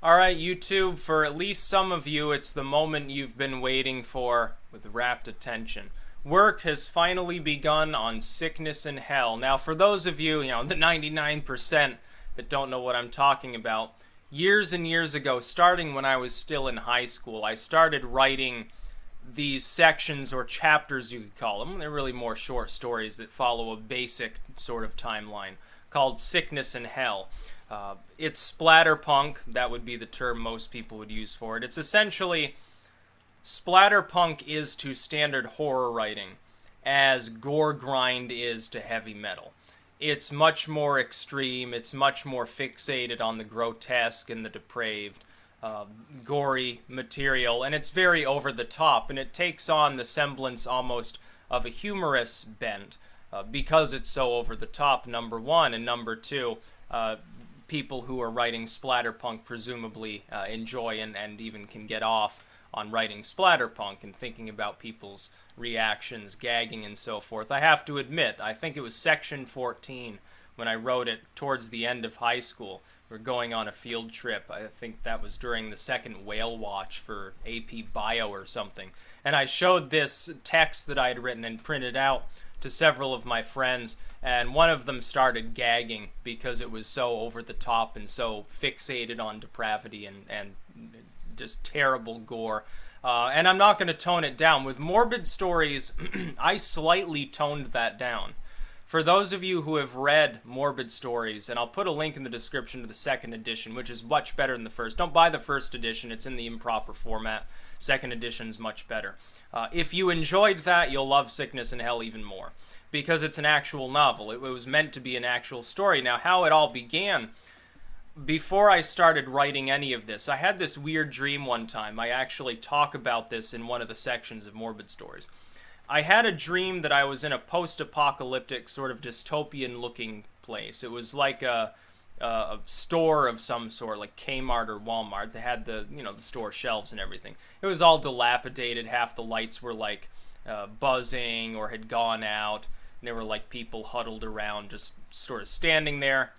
Alright, YouTube, for at least some of you, it's the moment you've been waiting for with rapt attention. Work has finally begun on Sickness and Hell. Now, for those of you, the 99% that don't know what I'm talking about, years and years ago, starting when I was still in high school, I started writing these sections or chapters, you could call them. They're really more short stories that follow a basic sort of timeline called Sickness and Hell. It's splatterpunk, that would be the term most people would use for it. It's essentially, splatterpunk is to standard horror writing as gore grind is to heavy metal. It's much more extreme, it's much more fixated on the grotesque and the depraved, gory material, and it's very over the top, and it takes on the semblance almost of a humorous bent because it's so over the top, number one, and number two, people who are writing splatterpunk presumably enjoy and even can get off on writing splatterpunk and thinking about people's reactions, gagging, and so forth. I have to admit, I think it was section 14 when I wrote it towards the end of high school. We're going on a field trip. I think that was during the second whale watch for AP Bio or something. And I showed this text that I had written and printed out to several of my friends, and one of them started gagging because it was so over the top and so fixated on depravity and just terrible gore. And I'm not going to tone it down. With morbid stories, I slightly toned that down. For those of you who have read Morbid Stories, and I'll put a link in the description to the second edition, which is much better than the first. Don't buy the first edition, it's in the improper format. Second edition's much better. If you enjoyed that, you'll love Sickness and Hell even more, because it's an actual novel. It was meant to be an actual story. Now, how it all began, before I started writing any of this, I had this weird dream one time. I actually talk about this in one of the sections of Morbid Stories. I had a dream that I was in a post-apocalyptic sort of dystopian-looking place. It was like a store of some sort, like Kmart or Walmart. They had the store shelves and everything. It was all dilapidated. Half the lights were like buzzing or had gone out. And there were like people huddled around, just sort of standing there.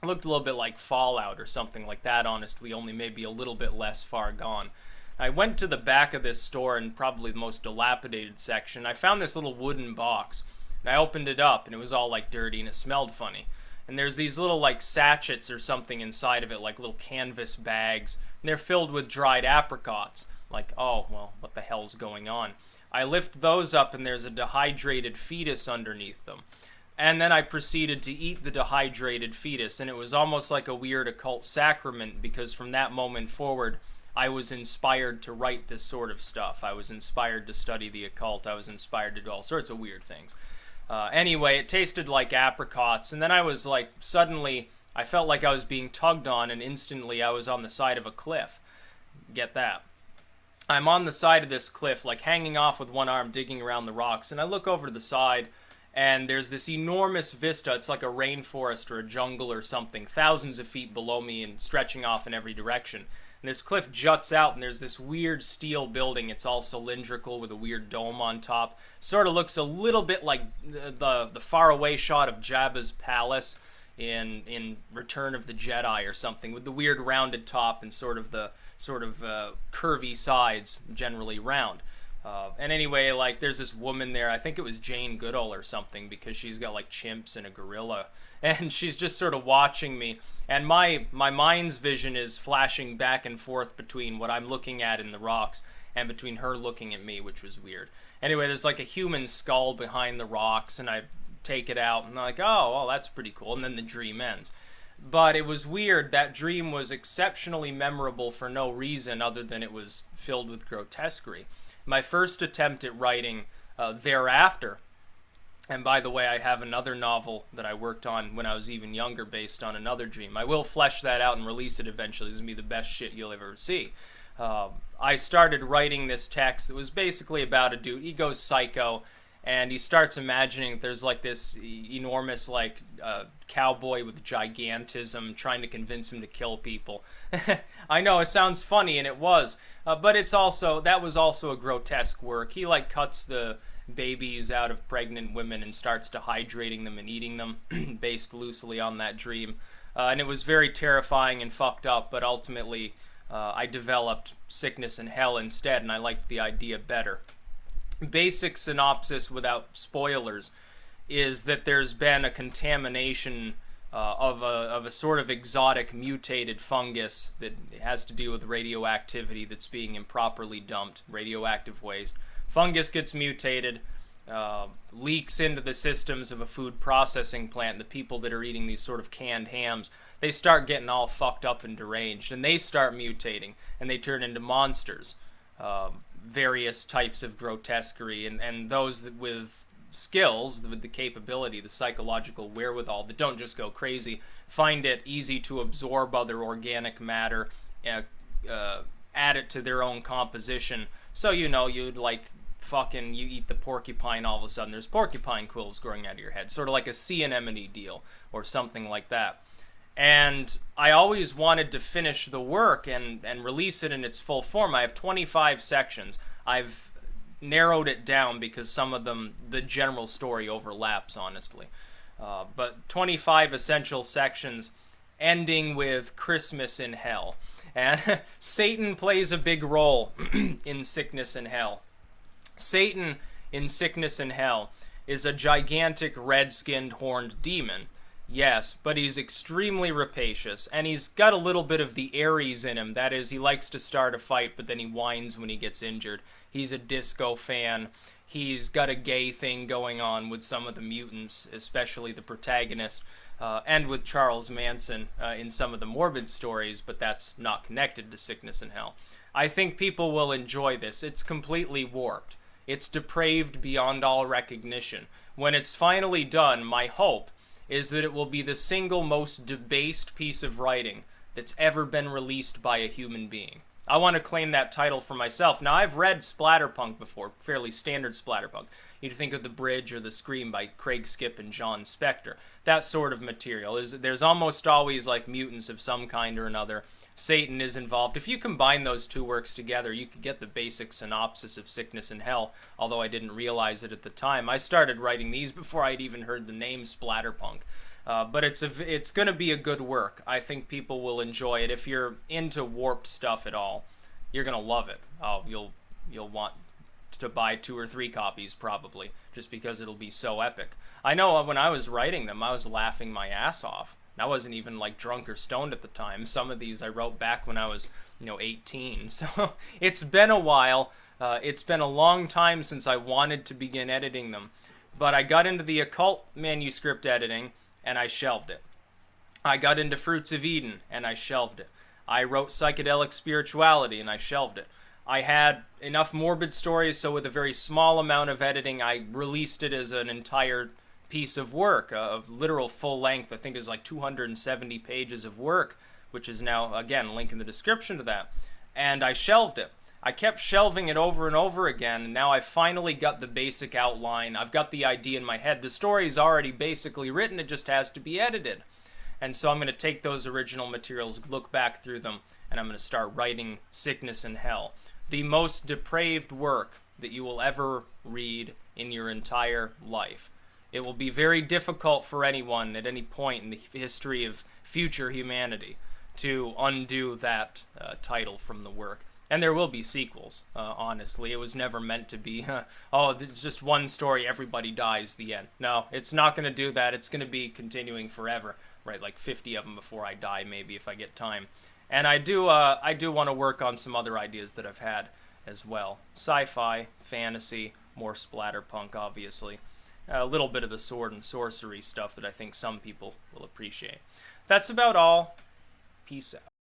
It looked a little bit like Fallout or something like that, honestly, only maybe a little bit less far gone. I went to the back of this store in probably the most dilapidated section. I found this little wooden box, and I opened it up, and it was all like dirty, and it smelled funny. And there's these little like sachets or something inside of it, like little canvas bags, and they're filled with dried apricots. Like, oh, well, what the hell's going on? I lift those up, and there's a dehydrated fetus underneath them. And then I proceeded to eat the dehydrated fetus, and it was almost like a weird occult sacrament, because from that moment forward, I was inspired to write this sort of stuff. I was inspired to study the occult. I was inspired to do all sorts of weird things. Anyway, it tasted like apricots, and then I was like, suddenly, I felt like I was being tugged on, and instantly I was on the side of a cliff. Get that. I'm on the side of this cliff, like hanging off with one arm, digging around the rocks, and I look over to the side, and there's this enormous vista. It's like a rainforest or a jungle or something, thousands of feet below me and stretching off in every direction. And this cliff juts out, and there's this weird steel building. It's all cylindrical with a weird dome on top. Sort of looks a little bit like the faraway shot of Jabba's palace in Return of the Jedi or something, with the weird rounded top and sort of curvy sides, generally round. And anyway, like, there's this woman there. I think it was Jane Goodall or something, because she's got like chimps and a gorilla, and she's just sort of watching me. And my mind's vision is flashing back and forth between what I'm looking at in the rocks and between her looking at me, which was weird. Anyway, there's like a human skull behind the rocks, and I take it out, and I'm like, oh, well, that's pretty cool. And then the dream ends. But it was weird. That dream was exceptionally memorable for no reason other than it was filled with grotesquerie. My first attempt at writing thereafter, and by the way, I have another novel that I worked on when I was even younger based on another dream. I will flesh that out and release it eventually. This is going to be the best shit you'll ever see. I started writing this text that was basically about a dude. He goes psycho, and he starts imagining that there's like this enormous like cowboy with gigantism trying to convince him to kill people. I know, it sounds funny, and it was, but it's also, that was also a grotesque work. He like cuts the babies out of pregnant women and starts dehydrating them and eating them, based loosely on that dream. and it was very terrifying and fucked up, but ultimately I developed Sickness and Hell instead, and I liked the idea better. Basic synopsis without spoilers is that there's been a contamination of a sort of exotic mutated fungus that has to do with radioactivity that's being improperly dumped, radioactive waste. Fungus gets mutated, leaks into the systems of a food processing plant. The people that are eating these sort of canned hams, they start getting all fucked up and deranged, and they start mutating, and they turn into monsters. Various types of grotesquerie, and those that with skills, with the capability, the psychological wherewithal, that don't just go crazy, find it easy to absorb other organic matter, add it to their own composition. So, you know, you'd like fucking, you eat the porcupine, all of a sudden there's porcupine quills growing out of your head, sort of like a sea anemone deal or something like that. And I always wanted to finish the work and release it in its full form. I have 25 sections. I've narrowed it down because some of them, the general story overlaps, honestly. But 25 essential sections ending with Christmas in Hell. And Satan plays a big role in Sickness and Hell. Satan in Sickness and Hell is a gigantic red-skinned horned demon. Yes, but he's extremely rapacious, and he's got a little bit of the Aries in him. That is, he likes to start a fight, but then he whines when he gets injured. He's a disco fan. He's got a gay thing going on with some of the mutants, especially the protagonist, and with Charles Manson in some of the morbid stories, but that's not connected to Sickness and Hell. I think people will enjoy this. It's completely warped. It's depraved beyond all recognition. When it's finally done, my hope is that it will be the single most debased piece of writing that's ever been released by a human being. I want to claim that title for myself. Now, I've read splatterpunk before, fairly standard splatterpunk. You'd think of The Bridge or The Scream by Craig Skip and John Spector. That sort of material. There's almost always like mutants of some kind or another. Satan is involved. If you combine those two works together, you could get the basic synopsis of Sickness and Hell, although I didn't realize it at the time. I started writing these before I'd even heard the name splatterpunk. But it's going to be a good work. I think people will enjoy it. If you're into warped stuff at all, you're going to love it. Oh, you'll want to buy 2 or 3 copies probably, just because it'll be so epic. I know when I was writing them, I was laughing my ass off. I wasn't even like drunk or stoned at the time. Some of these I wrote back when I was, 18. So it's been a while. It's been a long time since I wanted to begin editing them. But I got into the occult manuscript editing, and I shelved it. I got into Fruits of Eden, and I shelved it. I wrote Psychedelic Spirituality, and I shelved it. I had enough morbid stories, so with a very small amount of editing, I released it as an entire piece of work, of literal full length. I think it was like 270 pages of work, which is now, again, link in the description to that. And I shelved it. I kept shelving it over and over again, and now I've finally got the basic outline. I've got the idea in my head. The story's already basically written, it just has to be edited. And so I'm going to take those original materials, look back through them, and I'm going to start writing Sickness and Hell. The most depraved work that you will ever read in your entire life. It will be very difficult for anyone at any point in the history of future humanity to undo that title from the work. And there will be sequels, honestly. It was never meant to be, oh, there's just one story, everybody dies, the end. No, it's not going to do that. It's going to be continuing forever, right? Like 50 of them before I die, maybe, if I get time. And I do want to work on some other ideas that I've had as well. Sci-fi, fantasy, more splatterpunk, obviously. A little bit of the sword and sorcery stuff that I think some people will appreciate. That's about all. Peace out.